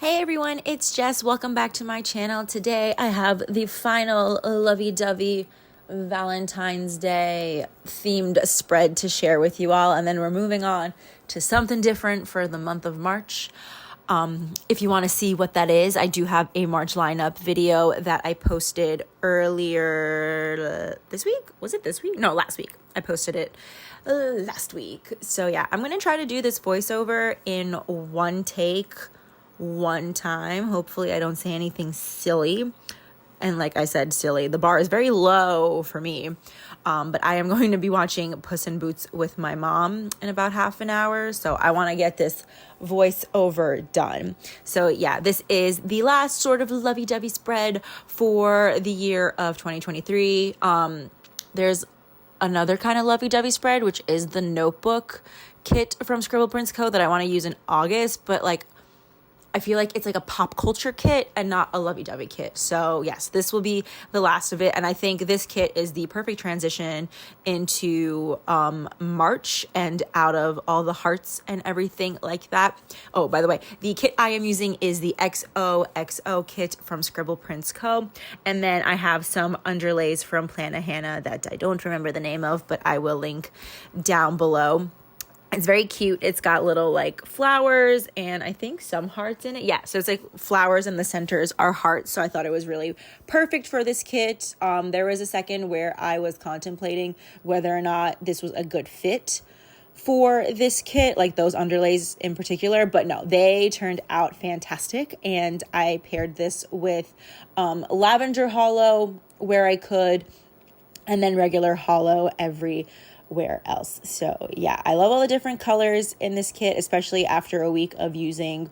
Hey everyone, it's Jess. Welcome back to my channel. Today I have the final lovey-dovey Valentine's Day themed spread to share with you all, and then we're moving on to something different for the month of March. If you want to see what that is, I do have a March lineup video that I posted earlier this week. Was it this week? No, last week. I posted it last week. So yeah, I'm going to try to do this voiceover in one take, one time. Hopefully I don't say anything silly. And like I said, silly. The bar is very low for me. But I am going to be watching Puss in Boots with my mom in about half an hour. So I want to get this voiceover done. So yeah, this is the last sort of lovey-dovey spread for the year of 2023. There's another kind of lovey-dovey spread, which is the notebook kit from ScribblePrintsCo that I want to use in August. But like, I feel like it's like a pop culture kit and not a lovey-dovey kit. So yes, this will be the last of it. And I think this kit is the perfect transition into March and out of all the hearts and everything like that. Oh, by the way, the kit I am using is the XOXO kit from ScribblePrintsCo. And then I have some underlays from Plana Hannah that I don't remember the name of, but I will link down below. It's very cute. It's got little like flowers and I think some hearts in it. Yeah, so it's like flowers and the centers are hearts. So I thought it was really perfect for this kit. There was a second where I was contemplating whether or not this was a good fit for this kit, like those underlays in particular, but no, they turned out fantastic. And I paired this with lavender hollow where I could, and then regular hollow everywhere else. So yeah, I love all the different colors in this kit, especially after a week of using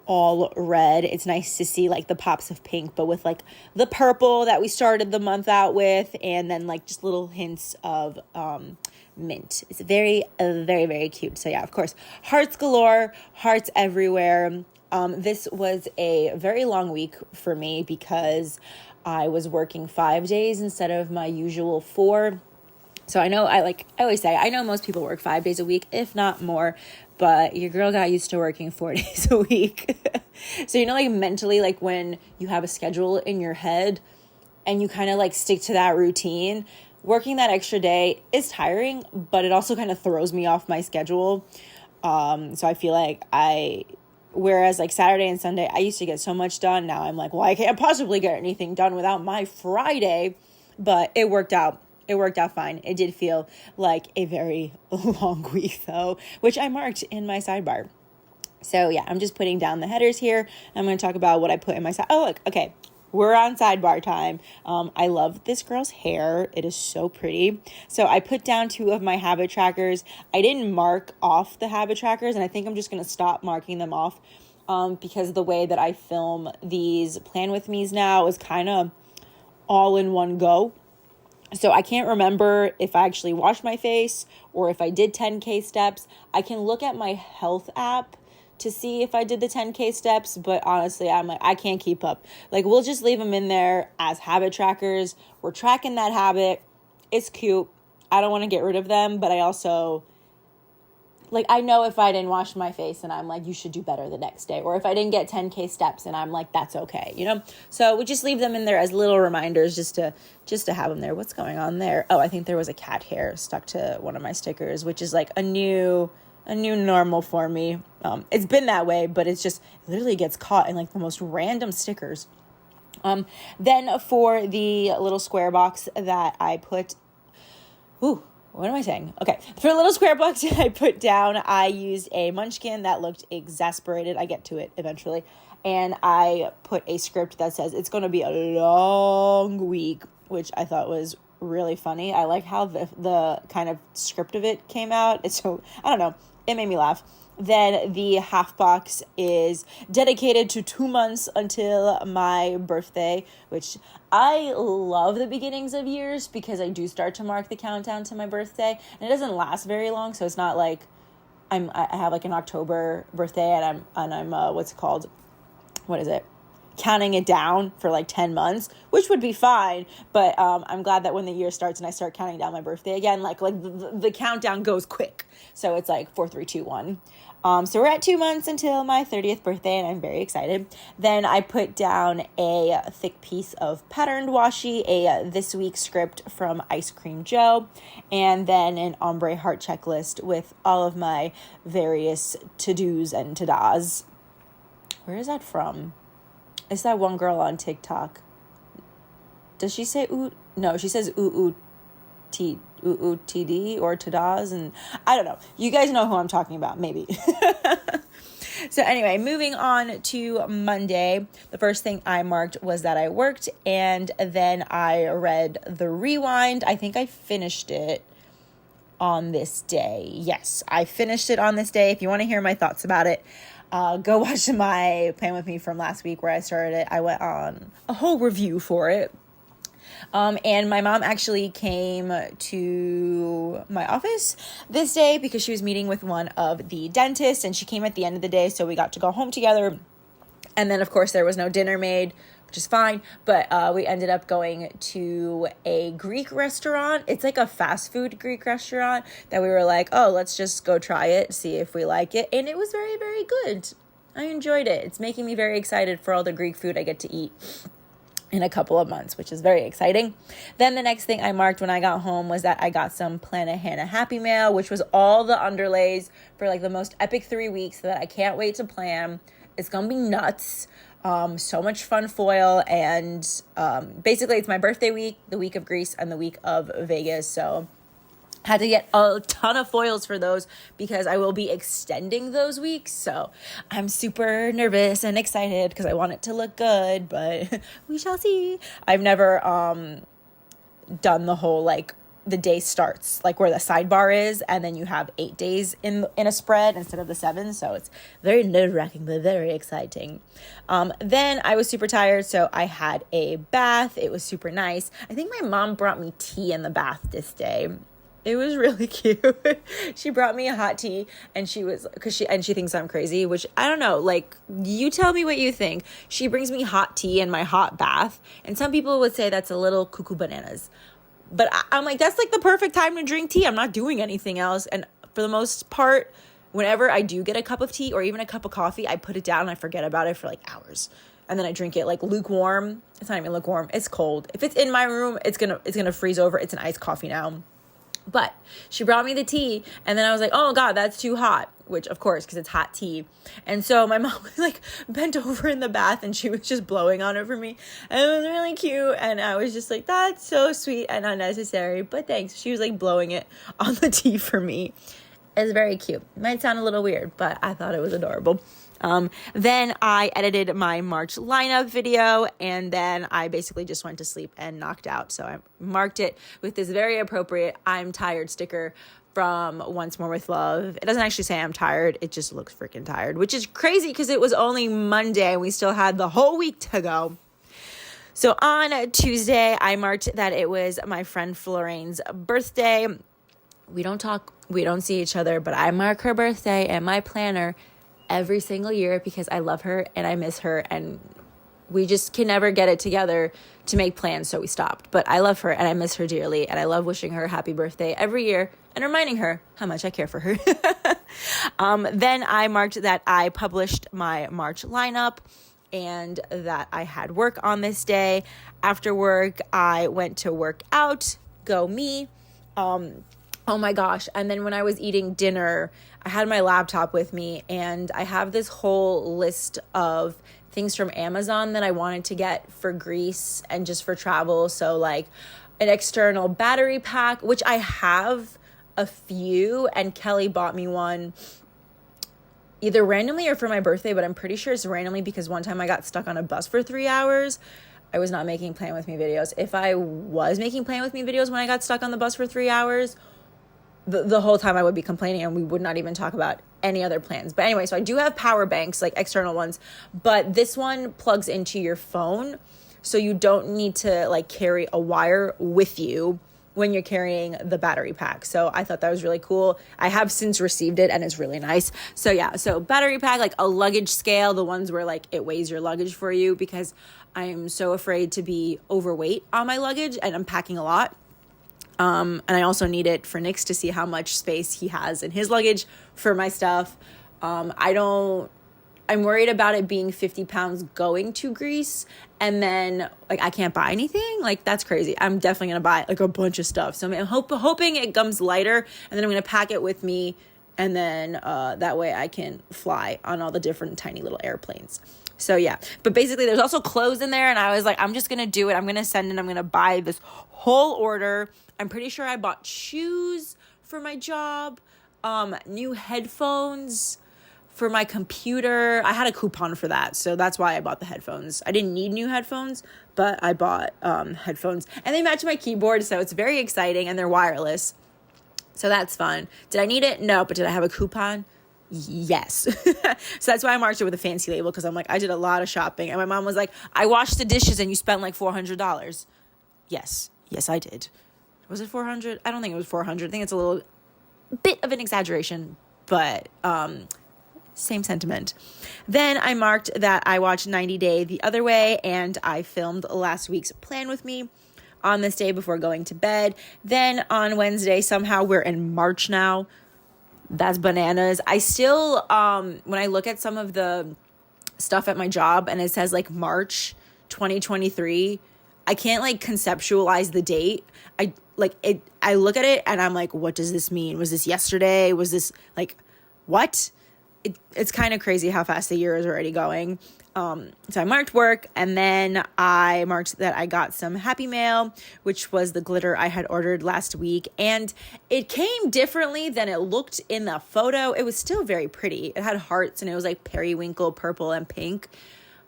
all red. It's nice to see like the pops of pink, but with like the purple that we started the month out with, and then like just little hints of mint. It's very, very cute. So yeah, of course, hearts galore, hearts everywhere. This was a very long week for me because I was working 5 days instead of my usual 4. So I know I always say, I know most people work 5 days a week, if not more, but your girl got used to working 4 days a week. So, you know, like mentally, like when you have a schedule in your head and you kind of like stick to that routine, working that extra day is tiring, but it also kind of throws me off my schedule. So I feel like whereas like Saturday and Sunday, I used to get so much done. Now I'm like, well, I can't possibly get anything done without my Friday, but it worked out. It worked out fine. It did feel like a very long week though, which I marked in my sidebar. So yeah, I'm just putting down the headers here. I'm going to talk about what I put in my side. Oh, look, okay. We're on sidebar time. I love this girl's hair. It is so pretty. So I put down 2 of my habit trackers. I didn't mark off the habit trackers, and I think I'm just going to stop marking them off because the way that I film these plan with me's now is kind of all in one go. So I can't remember if I actually washed my face or if I did 10K steps. I can look at my health app to see if I did the 10K steps, but honestly, I'm like, I can't keep up. Like, we'll just leave them in there as habit trackers. We're tracking that habit. It's cute. I don't want to get rid of them, but I also, like, I know if I didn't wash my face and I'm like, you should do better the next day. Or if I didn't get 10K steps and I'm like, that's okay, you know? So we just leave them in there as little reminders just to have them there. What's going on there? Oh, I think there was a cat hair stuck to one of my stickers, which is like a new normal for me. It's been that way, but it's just it literally gets caught in like the most random stickers. Then for the little square box that I put, what am I saying? Okay. For a little square box I put down, I used a munchkin that looked exasperated. I get to it eventually. And I put a script that says it's going to be a long week, which I thought was really funny. I like how the kind of script of it came out. It's so, I don't know. It made me laugh. Then the half box is dedicated to 2 months until my birthday, which I love the beginnings of years because I do start to mark the countdown to my birthday, and it doesn't last very long. So it's not like I have like an October birthday and I'm what's it called? What is it? Counting it down for like 10 months, which would be fine. But I'm glad that when the year starts and I start counting down my birthday again, like the countdown goes quick. So it's like 4, 3, 2, 1. So we're at 2 months until my 30th birthday, and I'm very excited. Then I put down a thick piece of patterned washi, a this week script from Ice Cream Joe, and then an ombre heart checklist with all of my various to-dos and to-das. Where is that from? It's that one girl on TikTok. Does she say ooh? No, she says ooh TD or to-das, and I don't know. You guys know who I'm talking about, maybe. So anyway, moving on to Monday, the first thing I marked was that I worked, and then I read the Rewind. I think I finished it on this day. Yes, I finished it on this day. If you want to hear my thoughts about it, go watch my Plan With Me from last week where I started it. I went on a whole review for it. And my mom actually came to my office this day because she was meeting with one of the dentists, and she came at the end of the day, so we got to go home together. And then, of course, there was no dinner made, which is fine, but we ended up going to a Greek restaurant. It's like a fast food Greek restaurant that we were like, oh, let's just go try it, see if we like it. And it was very, very good. I enjoyed it. It's making me very excited for all the Greek food I get to eat in a couple of months, which is very exciting. Then the next thing I marked when I got home was that I got some Planet Hannah Happy Mail, which was all the underlays for like the most epic 3 weeks that I can't wait to plan. It's gonna be nuts. So much fun foil, and basically it's my birthday week, the week of Greece, and the week of Vegas, so had to get a ton of foils for those because I will be extending those weeks. So I'm super nervous and excited because I want it to look good, but we shall see. I've never done the whole like the day starts like where the sidebar is, and then you have 8 days in a spread instead of the 7. So it's very nerve-wracking, but very exciting. Then I was super tired, so I had a bath. It was super nice. I think my mom brought me tea in the bath this day. It was really cute. She brought me a hot tea, and she thinks I'm crazy, which I don't know. Like, you tell me what you think. She brings me hot tea in my hot bath, and some people would say that's a little cuckoo bananas. But I'm like, that's like the perfect time to drink tea. I'm not doing anything else. And for the most part, whenever I do get a cup of tea or even a cup of coffee, I put it down and I forget about it for like hours. And then I drink it like lukewarm. It's not even lukewarm. It's cold. If it's in my room, it's gonna freeze over. It's an iced coffee now. But she brought me the tea, and then I was like, oh God, that's too hot, which of course, because it's hot tea. And so my mom was like bent over in the bath, and she was just blowing on it for me. And it was really cute. And I was just like, that's so sweet and unnecessary, but thanks. She was like blowing it on the tea for me. It's very cute. It might sound a little weird, but I thought it was adorable. Then I edited my March lineup video, and then I basically just went to sleep and knocked out. So I marked it with this very appropriate I'm tired sticker from Once More With Love. It doesn't actually say I'm tired. It just looks freaking tired, which is crazy because it was only Monday and we still had the whole week to go. So on Tuesday, I marked that it was my friend Florene's birthday. We don't talk, we don't see each other, but I mark her birthday in my planner every single year because I love her and I miss her, and we just can never get it together to make plans, so we stopped. But I love her and I miss her dearly, and I love wishing her a happy birthday every year and reminding her how much I care for her. Then I marked that I published my March lineup and that I had work on this day. After work, I went to work out. Go me. Oh my gosh. And then when I was eating dinner, I had my laptop with me, and I have this whole list of things from Amazon that I wanted to get for Greece and just for travel. So like an external battery pack, which I have a few, and Kelly bought me one either randomly or for my birthday, but I'm pretty sure it's randomly because one time I got stuck on a bus for 3 hours. I was not making Plan With Me videos. If I was making Plan With Me videos when I got stuck on the bus for 3 hours, the whole time I would be complaining and we would not even talk about any other plans. But anyway, so I do have power banks, like external ones, but this one plugs into your phone, so you don't need to like carry a wire with you when you're carrying the battery pack. So I thought that was really cool. I have since received it and it's really nice. So yeah, so battery pack, like a luggage scale, the ones where like it weighs your luggage for you, because I'm so afraid to be overweight on my luggage and I'm packing a lot. And I also need it for Nick's to see how much space he has in his luggage for my stuff. I'm worried about it being 50 pounds going to Greece, and then like I can't buy anything. Like that's crazy. I'm definitely gonna buy like a bunch of stuff. So I'm hoping it comes lighter, and then I'm gonna pack it with me, and then that way I can fly on all the different tiny little airplanes. So yeah, but basically there's also clothes in there, and I was like, I'm just gonna do it. I'm gonna buy this whole order. I'm pretty sure I bought shoes for my job, new headphones for my computer. I had a coupon for that, so that's why I bought the headphones. I didn't need new headphones, but I bought headphones, and they match my keyboard, so it's very exciting, and they're wireless, so that's fun. Did I need it? No, but did I have a coupon? Yes. So that's why I marked it with a fancy label, because I'm like, I did a lot of shopping, and my mom was like, I washed the dishes and you spent like $400. Yes, I did. Was it 400? I don't think it was 400. I think it's a little bit of an exaggeration, but same sentiment. Then I marked that I watched 90 Day the Other Way, and I filmed last week's Plan With Me on this day before going to bed. Then on Wednesday, somehow we're in March now. That's bananas. I still, when I look at some of the stuff at my job and it says like March 2023, I can't like conceptualize the date. I look at it and I'm like, what does this mean? Was this yesterday? Was this like, what? It's kind of crazy how fast the year is already going. So I marked work, and then I marked that I got some Happy Mail, which was the glitter I had ordered last week. And it came differently than it looked in the photo. It was still very pretty. It had hearts, and it was like periwinkle, purple, and pink.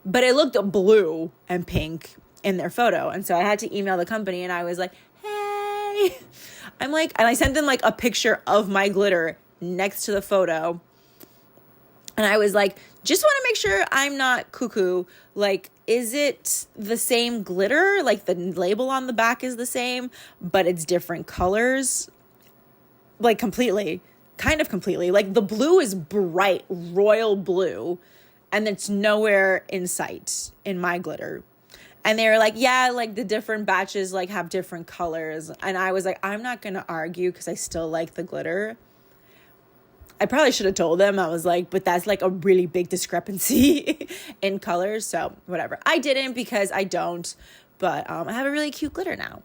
But it looked blue and pink in their photo. And so I had to email the company, and I was like, hey. And I sent them like a picture of my glitter next to the photo. And I was like, just want to make sure I'm not cuckoo. Like, is it the same glitter? Like, the label on the back is the same, but it's different colors? Like, completely. Kind of completely. Like, the blue is bright, royal blue, and it's nowhere in sight in my glitter. And they were like, yeah, like, the different batches, like, have different colors. And I was like, I'm not going to argue because I still like the glitter. I probably should have told them. I was like, but that's like a really big discrepancy in colors. So whatever. I didn't because I don't, but I have a really cute glitter now.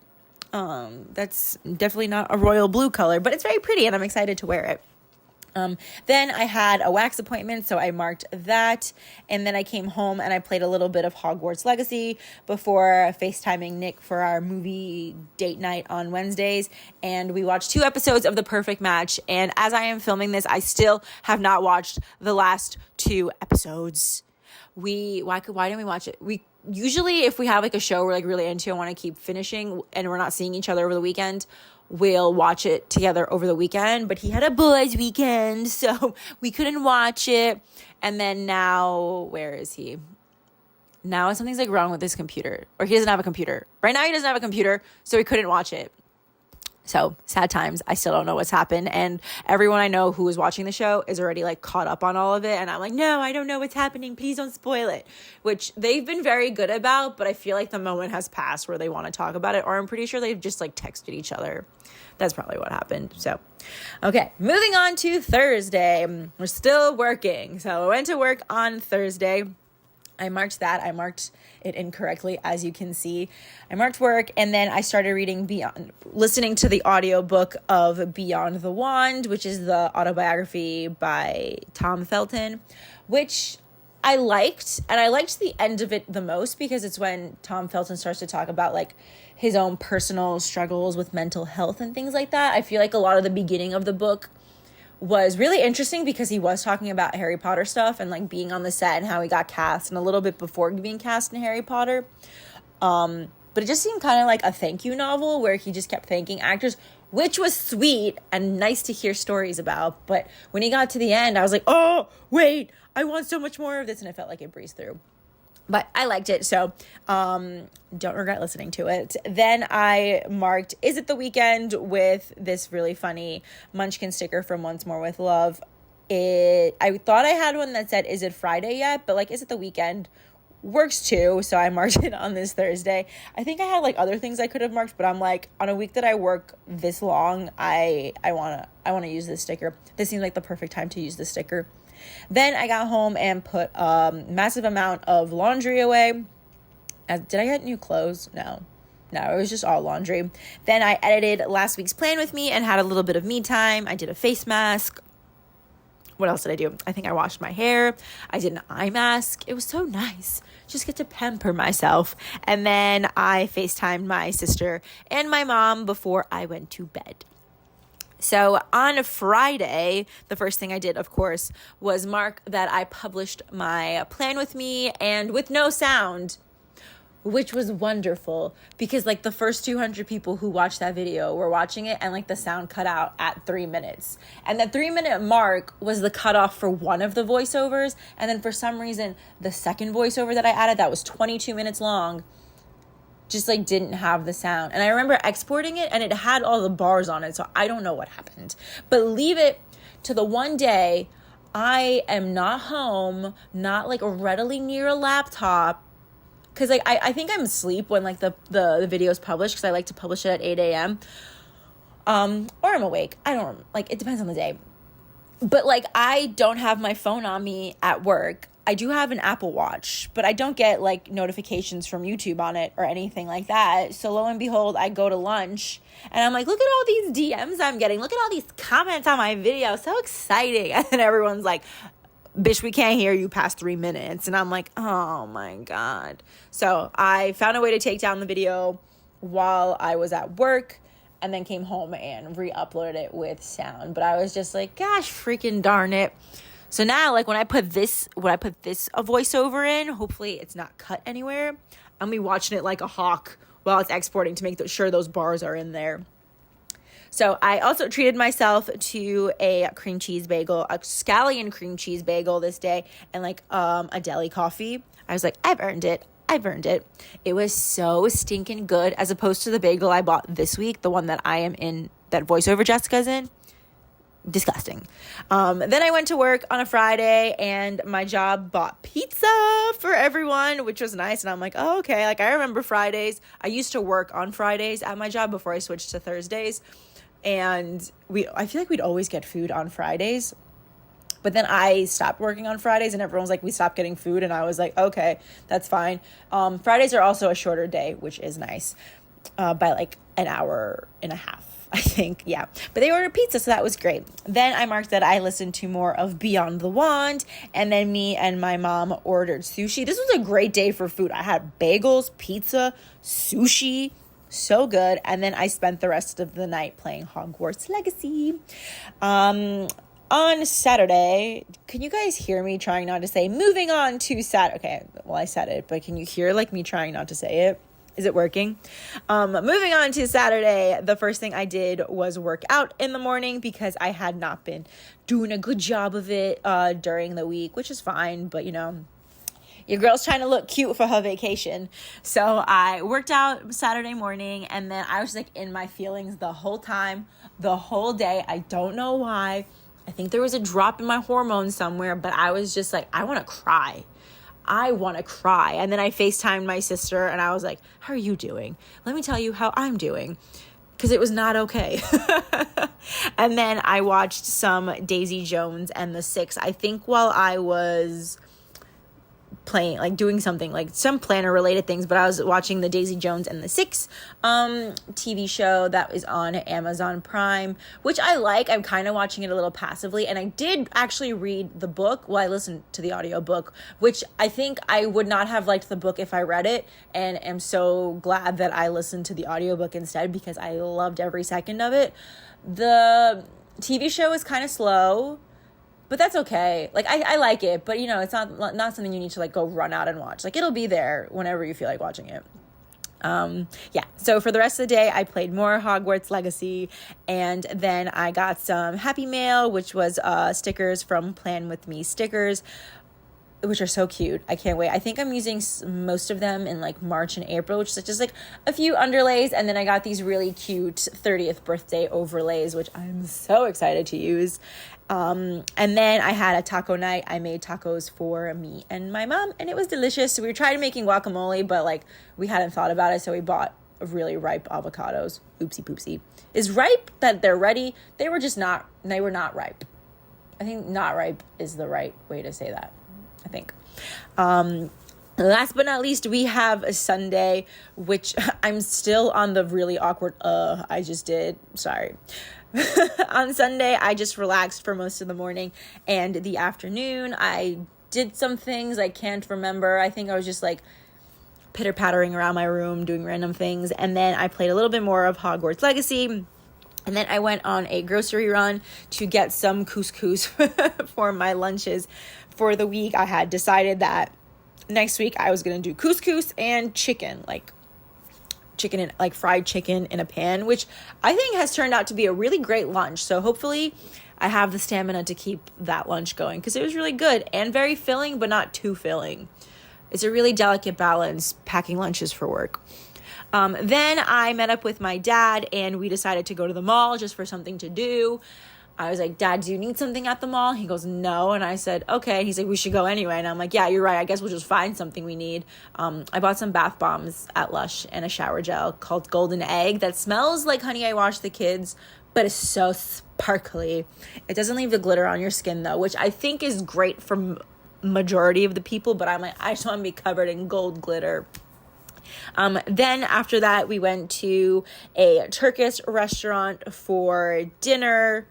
That's definitely not a royal blue color, but it's very pretty and I'm excited to wear it. Then I had a wax appointment, so I marked that. And then I came home and I played a little bit of Hogwarts Legacy before FaceTiming Nick for our movie date night on Wednesdays. And we watched 2 episodes of The Perfect Match. And as I am filming this, I still have not watched the last 2 episodes. Why didn't we watch it? We usually, if we have like a show we're like really into and want to keep finishing and we're not seeing each other over the weekend, we'll watch it together over the weekend. But he had a boys' weekend, so we couldn't watch it. And then now, where is he? Now something's like wrong with his computer, or he doesn't have a computer. Right now he doesn't have a computer, so he couldn't watch it. So sad times. I still don't know what's happened. And everyone I know who is watching the show is already like caught up on all of it. And I'm like, no, I don't know what's happening. Please don't spoil it, which they've been very good about. But I feel like the moment has passed where they want to talk about it, or I'm pretty sure they've just like texted each other. That's probably what happened. So, okay, moving on to Thursday. We're still working. So I went to work on Thursday. I marked that. I marked it incorrectly, as you can see. I marked work, and then I started listening to the audiobook of Beyond the Wand, which is the autobiography by Tom Felton, which I liked. And I liked the end of it the most because it's when Tom Felton starts to talk about like his own personal struggles with mental health and things like that. I feel like a lot of the beginning of the book was really interesting because he was talking about Harry Potter stuff and like being on the set and how he got cast and a little bit before being cast in Harry Potter. But it just seemed kind of like a thank you novel where he just kept thanking actors, which was sweet and nice to hear stories about. But when he got to the end, I was like, oh, wait, I want so much more of this. And it felt like it breezed through. But I liked it, so don't regret listening to it. Then I marked Is It the Weekend with this really funny Munchkin sticker from Once More With Love. I thought I had one that said, Is it Friday yet? But like, Is It the Weekend works too, so I marked it on this Thursday. I think I had like other things I could have marked, but I'm like, on a week that I work this long, I want to use this sticker. This seems like the perfect time to use this sticker. Then I got home and put a massive amount of laundry away. Did I get new clothes? No, it was just all laundry. Then I edited last week's plan with me and had a little bit of me time. I did a face mask. What else did I do? I think I washed my hair. I did an eye mask. It was so nice. Just get to pamper myself. And then I FaceTimed my sister and my mom before I went to bed. So on Friday, the first thing I did, of course, was mark that I published my plan with me and with no sound, which was wonderful because like the first 200 people who watched that video were watching it and like the sound cut out at 3 minutes. And that 3-minute mark was the cutoff for one of the voiceovers. And then for some reason, the second voiceover that I added that was 22 minutes long just like didn't have the sound. And I remember exporting it and it had all the bars on it. So I don't know what happened. But leave it to the one day I am not home, not like readily near a laptop. Because like I think I'm asleep when like the video is published because I like to publish it at 8 a.m. Or I'm awake. I don't, like, it depends on the day. But like I don't have my phone on me at work. I do have an Apple Watch, but I don't get like notifications from YouTube on it or anything like that. So lo and behold, I go to lunch and I'm like, look at all these DMs I'm getting. Look at all these comments on my video. So exciting. And then everyone's like, bitch, we can't hear you past 3 minutes. And I'm like, oh my God. So I found a way to take down the video while I was at work and then came home and re-uploaded it with sound. But I was just like, gosh, freaking darn it. So now, like, when I put this a voiceover in, hopefully it's not cut anywhere. I'm gonna be watching it like a hawk while it's exporting to make sure those bars are in there. So I also treated myself to a cream cheese bagel, a scallion cream cheese bagel this day, and like a deli coffee. I was like, I've earned it. It was so stinking good as opposed to the bagel I bought this week, the one that I am in, that voiceover Jessica's in. Disgusting. Then I went to work on a Friday and my job bought pizza for everyone, which was nice. And I'm like, oh, okay. Like I remember Fridays. I used to work on Fridays at my job before I switched to Thursdays. And I feel like we'd always get food on Fridays. But then I stopped working on Fridays and everyone was like, we stopped getting food. And I was like, okay, that's fine. Fridays are also a shorter day, which is nice, by like an hour and a half, I think. Yeah. But they ordered pizza, so that was great. Then I marked that I listened to more of Beyond the Wand. And then me and my mom ordered sushi. This was a great day for food. I had bagels, pizza, sushi. So good. And then I spent the rest of the night playing Hogwarts Legacy. On Saturday, can you guys hear me trying not to say moving on to Saturday? Okay, well, I said it, but can you hear like me trying not to say it? Is it working? Moving on to Saturday, the first thing I did was work out in the morning because I had not been doing a good job of it during the week, which is fine, but you know, your girl's trying to look cute for her vacation. So I worked out Saturday morning and then I was like in my feelings the whole time, the whole day. I don't know why. I think there was a drop in my hormones somewhere, but I was just like, I want to cry. And then I FaceTimed my sister and I was like, how are you doing? Let me tell you how I'm doing. Because it was not okay. And then I watched some Daisy Jones and the Six, I think while I was playing, like doing something, like some planner related things, but I was watching the Daisy Jones and the Six TV show that is on Amazon Prime, which I like. I'm kind of watching it a little passively, and I did actually read the book. Well, I listened to the audiobook, which I think I would not have liked the book if I read it, and am so glad that I listened to the audiobook instead because I loved every second of it. The TV show is kind of slow, but that's okay. Like, I like it, but, you know, it's not something you need to, like, go run out and watch. Like, it'll be there whenever you feel like watching it. Yeah. So for the rest of the day, I played more Hogwarts Legacy, and then I got some Happy Mail, which was stickers from Plan With Me stickers, which are so cute. I can't wait. I think I'm using most of them in, like, March and April, which is just, like, a few underlays, and then I got these really cute 30th birthday overlays, which I'm so excited to use. And then I had a taco night. I made tacos for me and my mom, and it was delicious. So we tried making guacamole, but like we hadn't thought about it. So we bought really ripe avocados. Oopsie poopsie. Is ripe that they're ready? They were not ripe. I think not ripe is the right way to say that, I think. Last but not least, we have a Sunday, which I'm still on the really awkward, I just did. Sorry. On Sunday, I just relaxed for most of the morning and the afternoon. I did some things I can't remember. I think I was just like pitter-pattering around my room, doing random things. And then I played a little bit more of Hogwarts Legacy. And then I went on a grocery run to get some couscous for my lunches for the week. I had decided that next week I was going to do couscous and chicken, like fried chicken in a pan, which I think has turned out to be a really great lunch. So hopefully I have the stamina to keep that lunch going, because it was really good and very filling, but not too filling. It's a really delicate balance packing lunches for work. Then I met up with my dad and we decided to go to the mall just for something to do. I was like, Dad, do you need something at the mall? He goes, no. And I said, okay. And he's like, we should go anyway. And I'm like, yeah, you're right. I guess we'll just find something we need. I bought some bath bombs at Lush and a shower gel called Golden Egg that smells like Honey, I Washed the Kids, but it's so sparkly. It doesn't leave the glitter on your skin though, which I think is great for majority of the people, but I'm like, I just want to be covered in gold glitter. Then after that, we went to a Turkish restaurant for dinner,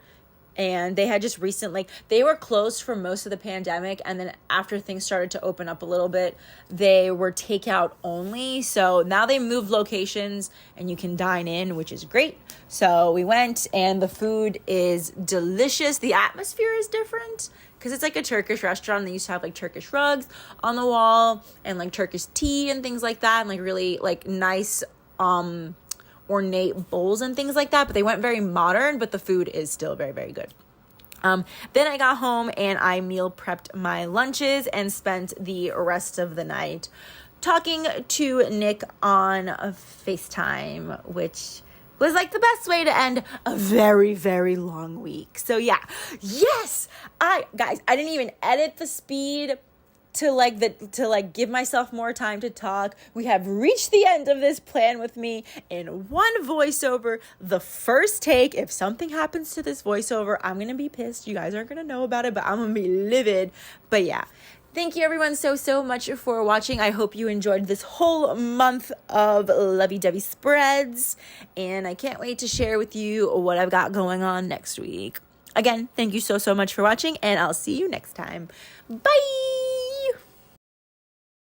and they had just recently, they were closed for most of the pandemic, and then after things started to open up a little bit, they were takeout only. So now they moved locations and you can dine in, which is great. So we went and the food is delicious. The atmosphere is different because it's like a Turkish restaurant. They used to have like Turkish rugs on the wall and like Turkish tea and things like that, and like really like nice ornate bowls and things like that, but they went very modern, but the food is still very, very good. Then I got home and I meal prepped my lunches and spent the rest of the night talking to Nick on FaceTime, which was like the best way to end a very, very long week. So yeah, yes, guys, I didn't even edit the speed to give myself more time to talk. We have reached the end of this plan with me in one voiceover, the first take. If something happens to this voiceover, I'm going to be pissed. You guys aren't going to know about it, but I'm going to be livid. But yeah, thank you everyone so much for watching. I hope you enjoyed this whole month of lovey-dovey spreads, and I can't wait to share with you what I've got going on next week. Again, thank you so much for watching, and I'll see you next time. Bye!